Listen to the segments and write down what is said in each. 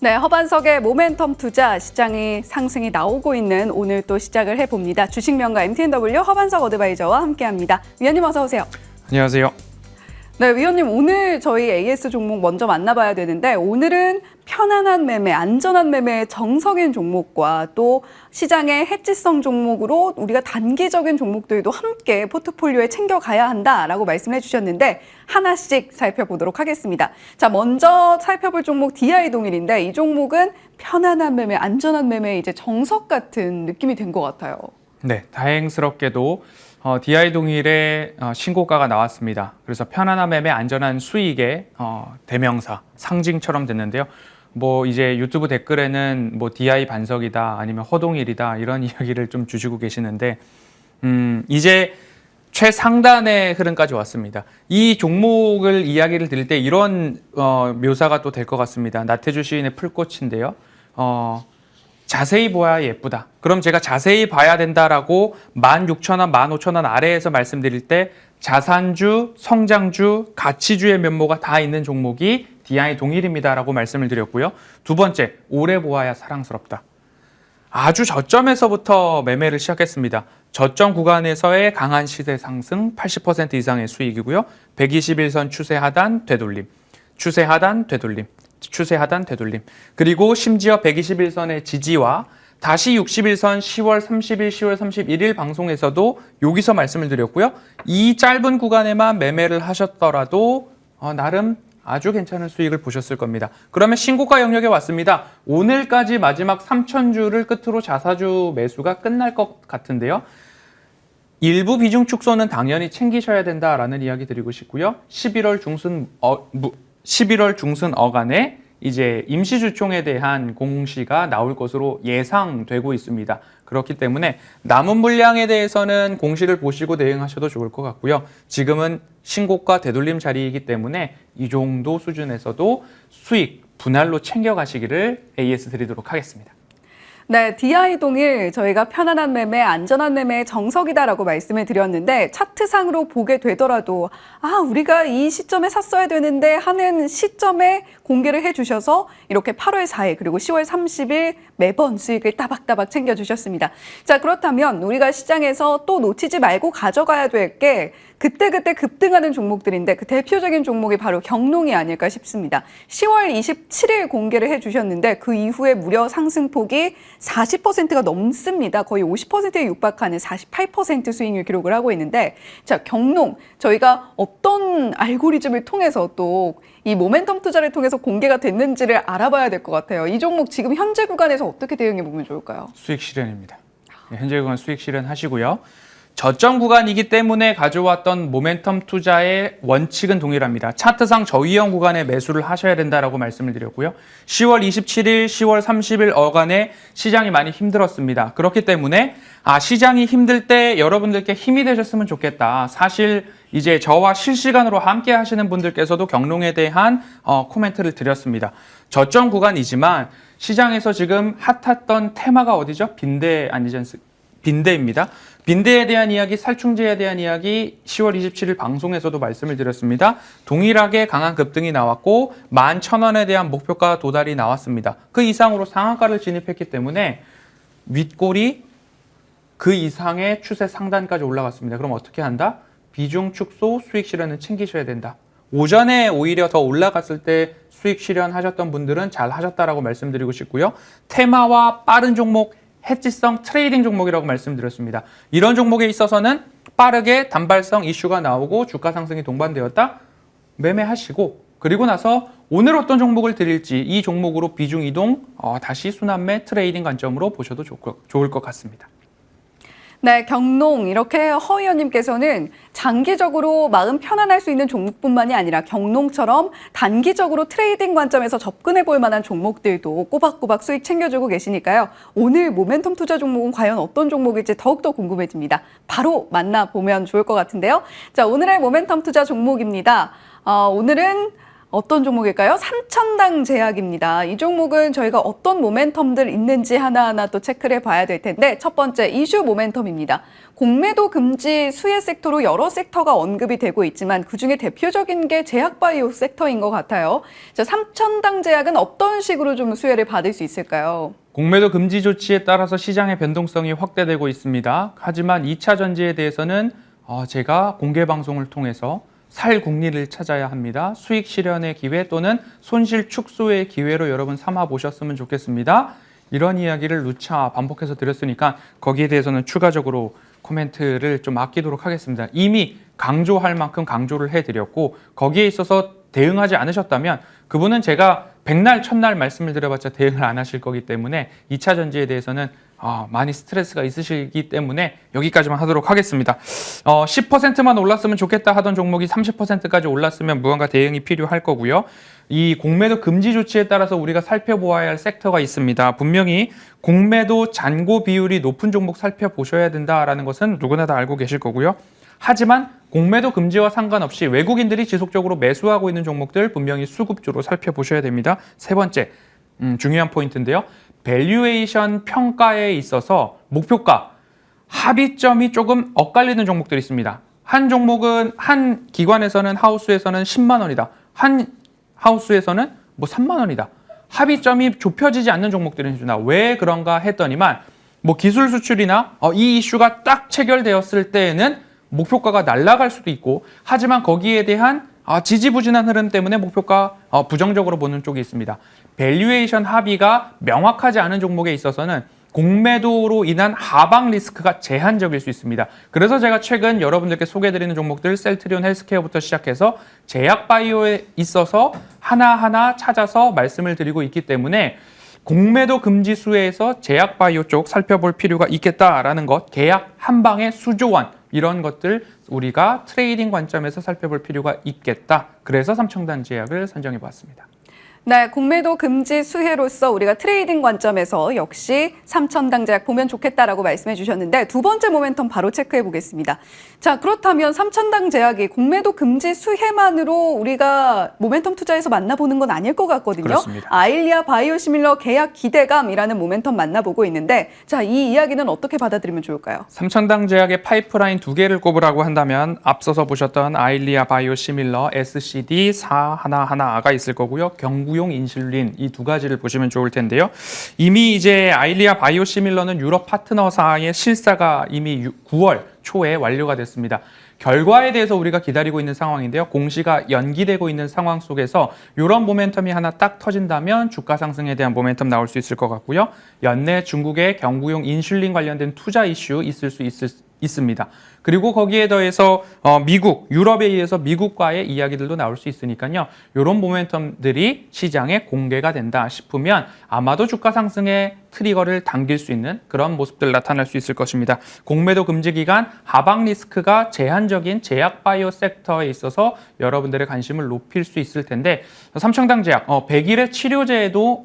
네, 허반석의 모멘텀 투자 시장이 상승이 나오고 있는 오늘 또 시작을 해봅니다. 주식명가 MTNW 허반석 어드바이저와 함께합니다. 위원님 어서 오세요. 안녕하세요. 네, 위원님 오늘 저희 AS 종목 먼저 만나봐야 되는데 오늘은 편안한 매매, 안전한 매매의 정석인 종목과 또 시장의 해지성 종목으로 우리가 단기적인 종목들도 함께 포트폴리오에 챙겨가야 한다라고 말씀을 해주셨는데 하나씩 살펴보도록 하겠습니다. 자, 먼저 살펴볼 종목 DI 동일인데 이 종목은 편안한 매매, 안전한 매매의 이제 정석 같은 느낌이 된 것 같아요. 네, 다행스럽게도 DI 동일의 신고가가 나왔습니다. 그래서 편안한 매매, 안전한 수익의 대명사, 상징처럼 됐는데요. 뭐 이제 유튜브 댓글에는 뭐 DI 반석이다, 아니면 허동일이다 이런 이야기를 좀 주시고 계시는데 이제 최상단의 흐름까지 왔습니다. 이 종목을 이야기를 드릴 때 이런 묘사가 또 될 것 같습니다. 나태주 시인의 풀꽃인데요. 자세히 보아야 예쁘다. 그럼 제가 자세히 봐야 된다라고 16,000원, 15,000원 아래에서 말씀드릴 때 자산주, 성장주, 가치주의 면모가 다 있는 종목이 DI 동일입니다라고 말씀을 드렸고요. 두 번째, 오래 보아야 사랑스럽다. 아주 저점에서부터 매매를 시작했습니다. 저점 구간에서의 강한 시세 상승 80% 이상의 수익이고요. 121선 추세 하단 되돌림, 추세 하단 되돌림, 추세 하단 되돌림. 그리고 심지어 121선의 지지와 다시 61선 10월 30일, 10월 31일 방송에서도 여기서 말씀을 드렸고요. 이 짧은 구간에만 매매를 하셨더라도 나름 아주 괜찮은 수익을 보셨을 겁니다. 그러면 신고가 영역에 왔습니다. 오늘까지 마지막 3,000주를 끝으로 자사주 매수가 끝날 것 같은데요. 일부 비중 축소는 당연히 챙기셔야 된다라는 이야기 드리고 싶고요. 11월 중순 어간에 이제 임시주총에 대한 공시가 나올 것으로 예상되고 있습니다. 그렇기 때문에 남은 물량에 대해서는 공시를 보시고 대응하셔도 좋을 것 같고요. 지금은 신고가 되돌림 자리이기 때문에 이 정도 수준에서도 수익 분할로 챙겨가시기를 AS 드리도록 하겠습니다. 네, DI 동일 저희가 편안한 매매, 안전한 매매의 정석이다라고 말씀을 드렸는데 차트상으로 보게 되더라도 우리가 이 시점에 샀어야 되는데 하는 시점에 공개를 해주셔서 이렇게 8월 4일 그리고 10월 30일 매번 수익을 따박따박 챙겨주셨습니다. 자, 그렇다면 우리가 시장에서 또 놓치지 말고 가져가야 될 게 그때그때 급등하는 종목들인데 그 대표적인 종목이 바로 경농이 아닐까 싶습니다. 10월 27일 공개를 해주셨는데 그 이후에 무려 상승폭이 40%가 넘습니다. 거의 50%에 육박하는 48% 수익률 기록을 하고 있는데 자, 경농 저희가 어떤 알고리즘을 통해서 또 이 모멘텀 투자를 통해서 공개가 됐는지를 알아봐야 될 것 같아요. 이 종목 지금 현재 구간에서 어떻게 대응해 보면 좋을까요? 수익 실현입니다. 현재 구간 수익 실현하시고요. 저점 구간이기 때문에 가져왔던 모멘텀 투자의 원칙은 동일합니다. 차트상 저위험 구간에 매수를 하셔야 된다라고 말씀을 드렸고요. 10월 27일, 10월 30일 어간에 시장이 많이 힘들었습니다. 그렇기 때문에 시장이 힘들 때 여러분들께 힘이 되셨으면 좋겠다. 사실 이제 저와 실시간으로 함께 하시는 분들께서도 경농에 대한 코멘트를 드렸습니다. 저점 구간이지만 시장에서 지금 핫했던 테마가 어디죠? 빈대입니다. 빈대에 대한 이야기, 살충제에 대한 이야기 10월 27일 방송에서도 말씀을 드렸습니다. 동일하게 강한 급등이 나왔고 11,000원에 대한 목표가 도달이 나왔습니다. 그 이상으로 상한가를 진입했기 때문에 윗골이 그 이상의 추세 상단까지 올라갔습니다. 그럼 어떻게 한다? 비중 축소, 수익 실현은 챙기셔야 된다. 오전에 오히려 더 올라갔을 때 수익 실현하셨던 분들은 잘 하셨다라고 말씀드리고 싶고요. 테마와 빠른 종목, 해지성 트레이딩 종목이라고 말씀드렸습니다. 이런 종목에 있어서는 빠르게 단발성 이슈가 나오고 주가 상승이 동반되었다. 매매하시고 그리고 나서 오늘 어떤 종목을 드릴지 이 종목으로 비중 이동 다시 순환매 트레이딩 관점으로 보셔도 좋을 것 같습니다. 네, 경농 이렇게 허 의원님께서는 장기적으로 마음 편안할 수 있는 종목뿐만이 아니라 경농처럼 단기적으로 트레이딩 관점에서 접근해 볼 만한 종목들도 꼬박꼬박 수익 챙겨주고 계시니까요. 오늘 모멘텀 투자 종목은 과연 어떤 종목일지 더욱더 궁금해집니다. 바로 만나보면 좋을 것 같은데요. 자, 오늘의 모멘텀 투자 종목입니다. 오늘은 어떤 종목일까요? 삼천당 제약입니다. 이 종목은 저희가 어떤 모멘텀들 있는지 하나하나 또 체크를 해봐야 될 텐데 첫 번째 이슈 모멘텀입니다. 공매도 금지 수혜 섹터로 여러 섹터가 언급이 되고 있지만 그중에 대표적인 게 제약바이오 섹터인 것 같아요. 자, 삼천당 제약은 어떤 식으로 좀 수혜를 받을 수 있을까요? 공매도 금지 조치에 따라서 시장의 변동성이 확대되고 있습니다. 하지만 2차 전지에 대해서는 제가 공개 방송을 통해서 살 국리를 찾아야 합니다. 수익 실현의 기회 또는 손실 축소의 기회로 여러분 삼아 보셨으면 좋겠습니다. 이런 이야기를 누차 반복해서 드렸으니까 거기에 대해서는 추가적으로 코멘트를 좀 아끼도록 하겠습니다. 이미 강조할 만큼 강조를 해드렸고 거기에 있어서 대응하지 않으셨다면 그분은 제가 백날 첫날 말씀을 드려봤자 대응을 안 하실 거기 때문에 2차 전지에 대해서는 많이 스트레스가 있으시기 때문에 여기까지만 하도록 하겠습니다. 10%만 올랐으면 좋겠다 하던 종목이 30%까지 올랐으면 무언가 대응이 필요할 거고요. 이 공매도 금지 조치에 따라서 우리가 살펴보아야 할 섹터가 있습니다. 분명히 공매도 잔고 비율이 높은 종목 살펴보셔야 된다라는 것은 누구나 다 알고 계실 거고요. 하지만 공매도 금지와 상관없이 외국인들이 지속적으로 매수하고 있는 종목들 분명히 수급주로 살펴보셔야 됩니다. 세 번째, 중요한 포인트인데요. 밸류에이션 평가에 있어서 목표가, 합의점이 조금 엇갈리는 종목들이 있습니다. 한 종목은 한 기관에서는 하우스에서는 10만 원이다. 한 하우스에서는 3만 원이다. 합의점이 좁혀지지 않는 종목들이 있습니다. 왜 그런가 했더니만 기술 수출이나 이 이슈가 딱 체결되었을 때에는 목표가가 날아갈 수도 있고 하지만 거기에 대한 지지부진한 흐름 때문에 목표가 부정적으로 보는 쪽이 있습니다. 밸류에이션 합의가 명확하지 않은 종목에 있어서는 공매도로 인한 하방 리스크가 제한적일 수 있습니다. 그래서 제가 최근 여러분들께 소개해드리는 종목들 셀트리온 헬스케어부터 시작해서 제약바이오에 있어서 하나하나 찾아서 말씀을 드리고 있기 때문에 공매도 금지 수혜에서 제약바이오 쪽 살펴볼 필요가 있겠다라는 것, 계약 한 방에 수조원 이런 것들 우리가 트레이딩 관점에서 살펴볼 필요가 있겠다. 그래서 삼천당 제약을 선정해 보았습니다. 네, 공매도 금지 수혜로서 우리가 트레이딩 관점에서 역시 삼천당 제약 보면 좋겠다라고 말씀해 주셨는데 두 번째 모멘텀 바로 체크해 보겠습니다. 자, 그렇다면 삼천당 제약이 공매도 금지 수혜만으로 우리가 모멘텀 투자에서 만나보는 건 아닐 것 같거든요. 그렇습니다. 아일리아 바이오시밀러 계약 기대감이라는 모멘텀 만나보고 있는데 자, 이 이야기는 어떻게 받아들이면 좋을까요? 삼천당 제약의 파이프라인 두 개를 꼽으라고 한다면 앞서서 보셨던 아일리아 바이오시밀러 SCD 411가 있을 거고요. 경구용 인슐린 이 두 가지를 보시면 좋을 텐데요. 이미 이제 아일리아 바이오시밀러는 유럽 파트너사의 실사가 이미 9월 초에 완료가 됐습니다. 결과에 대해서 우리가 기다리고 있는 상황인데요. 공시가 연기되고 있는 상황 속에서 이런 모멘텀이 하나 딱 터진다면 주가 상승에 대한 모멘텀 나올 수 있을 것 같고요. 연내 중국의 경구용 인슐린 관련된 투자 이슈 있을 수 있습니다. 그리고 거기에 더해서 미국, 유럽에 의해서 미국과의 이야기들도 나올 수 있으니까요. 이런 모멘텀들이 시장에 공개가 된다 싶으면 아마도 주가 상승의 트리거를 당길 수 있는 그런 모습들 나타날 수 있을 것입니다. 공매도 금지 기간 하방 리스크가 제한적인 제약 바이오 섹터에 있어서 여러분들의 관심을 높일 수 있을 텐데 삼천당 제약 100일의 치료제에도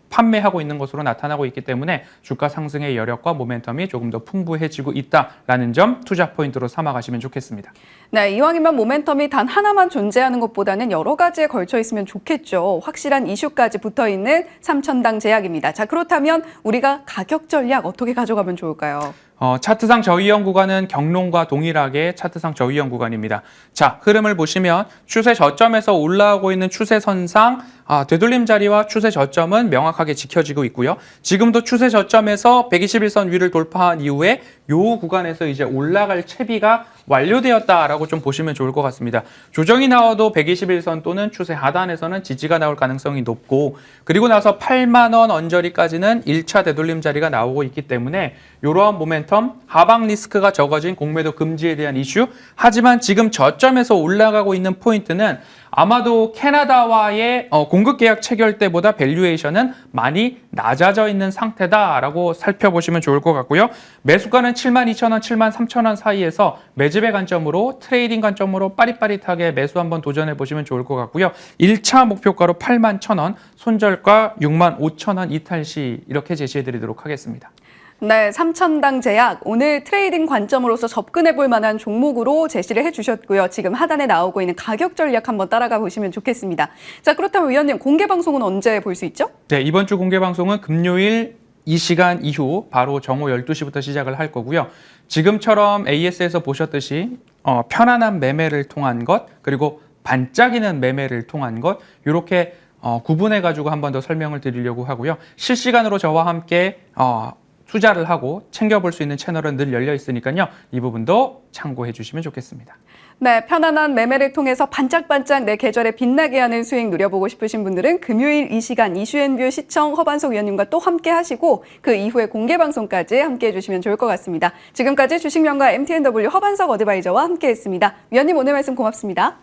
판매하고 있는 것으로 나타나고 있기 때문에 주가 상승의 여력과 모멘텀이 조금 더 풍부해지고 있다라는 점 투자 포인트로 삼아가시면 좋겠습니다. 네, 이왕이면 모멘텀이 단 하나만 존재하는 것보다는 여러 가지에 걸쳐 있으면 좋겠죠. 확실한 이슈까지 붙어 있는 삼천당 제약입니다. 자, 그렇다면 우리가 가격 전략 어떻게 가져가면 좋을까요? 차트상 저위험 구간은 경론과 동일하게 차트상 저위험 구간입니다. 자, 흐름을 보시면 추세 저점에서 올라오고 있는 추세선상 되돌림 자리와 추세 저점은 명확하게 지켜지고 있고요. 지금도 추세 저점에서 121선 위를 돌파한 이후에 이 구간에서 이제 올라갈 채비가 완료되었다라고 좀 보시면 좋을 것 같습니다. 조정이 나와도 121선 또는 추세 하단에서는 지지가 나올 가능성이 높고 그리고 나서 8만 원 언저리까지는 1차 되돌림 자리가 나오고 있기 때문에 이러한 모멘텀, 하방 리스크가 적어진 공매도 금지에 대한 이슈 하지만 지금 저점에서 올라가고 있는 포인트는 아마도 캐나다와의 공급 계약 체결 때보다 밸류에이션은 많이 낮아져 있는 상태다라고 살펴보시면 좋을 것 같고요. 매수가는 72,000원, 73,000원 사이에서 매집의 관점으로 트레이딩 관점으로 빠릿빠릿하게 매수 한번 도전해 보시면 좋을 것 같고요. 1차 목표가로 81,000원, 손절가 65,000원 이탈 시 이렇게 제시해 드리도록 하겠습니다. 네, 삼천당 제약 오늘 트레이딩 관점으로서 접근해 볼 만한 종목으로 제시를 해주셨고요. 지금 하단에 나오고 있는 가격 전략 한번 따라가 보시면 좋겠습니다. 자, 그렇다면 위원님 공개 방송은 언제 볼 수 있죠? 네, 이번 주 공개 방송은 금요일 이 시간 이후 바로 정오 12시부터 시작을 할 거고요. 지금처럼 AS에서 보셨듯이 편안한 매매를 통한 것, 그리고 반짝이는 매매를 통한 것, 이렇게 구분해 가지고 한 번 더 설명을 드리려고 하고요. 실시간으로 저와 함께 투자를 하고 챙겨볼 수 있는 채널은 늘 열려 있으니까요. 이 부분도 참고해 주시면 좋겠습니다. 네, 편안한 매매를 통해서 반짝반짝 내 계절에 빛나게 하는 수익 누려보고 싶으신 분들은 금요일 이 시간 이슈앤뷰 시청 허반석 위원님과 또 함께 하시고 그 이후에 공개 방송까지 함께 해주시면 좋을 것 같습니다. 지금까지 주식명가 MTNW 허반석 어드바이저와 함께했습니다. 위원님 오늘 말씀 고맙습니다.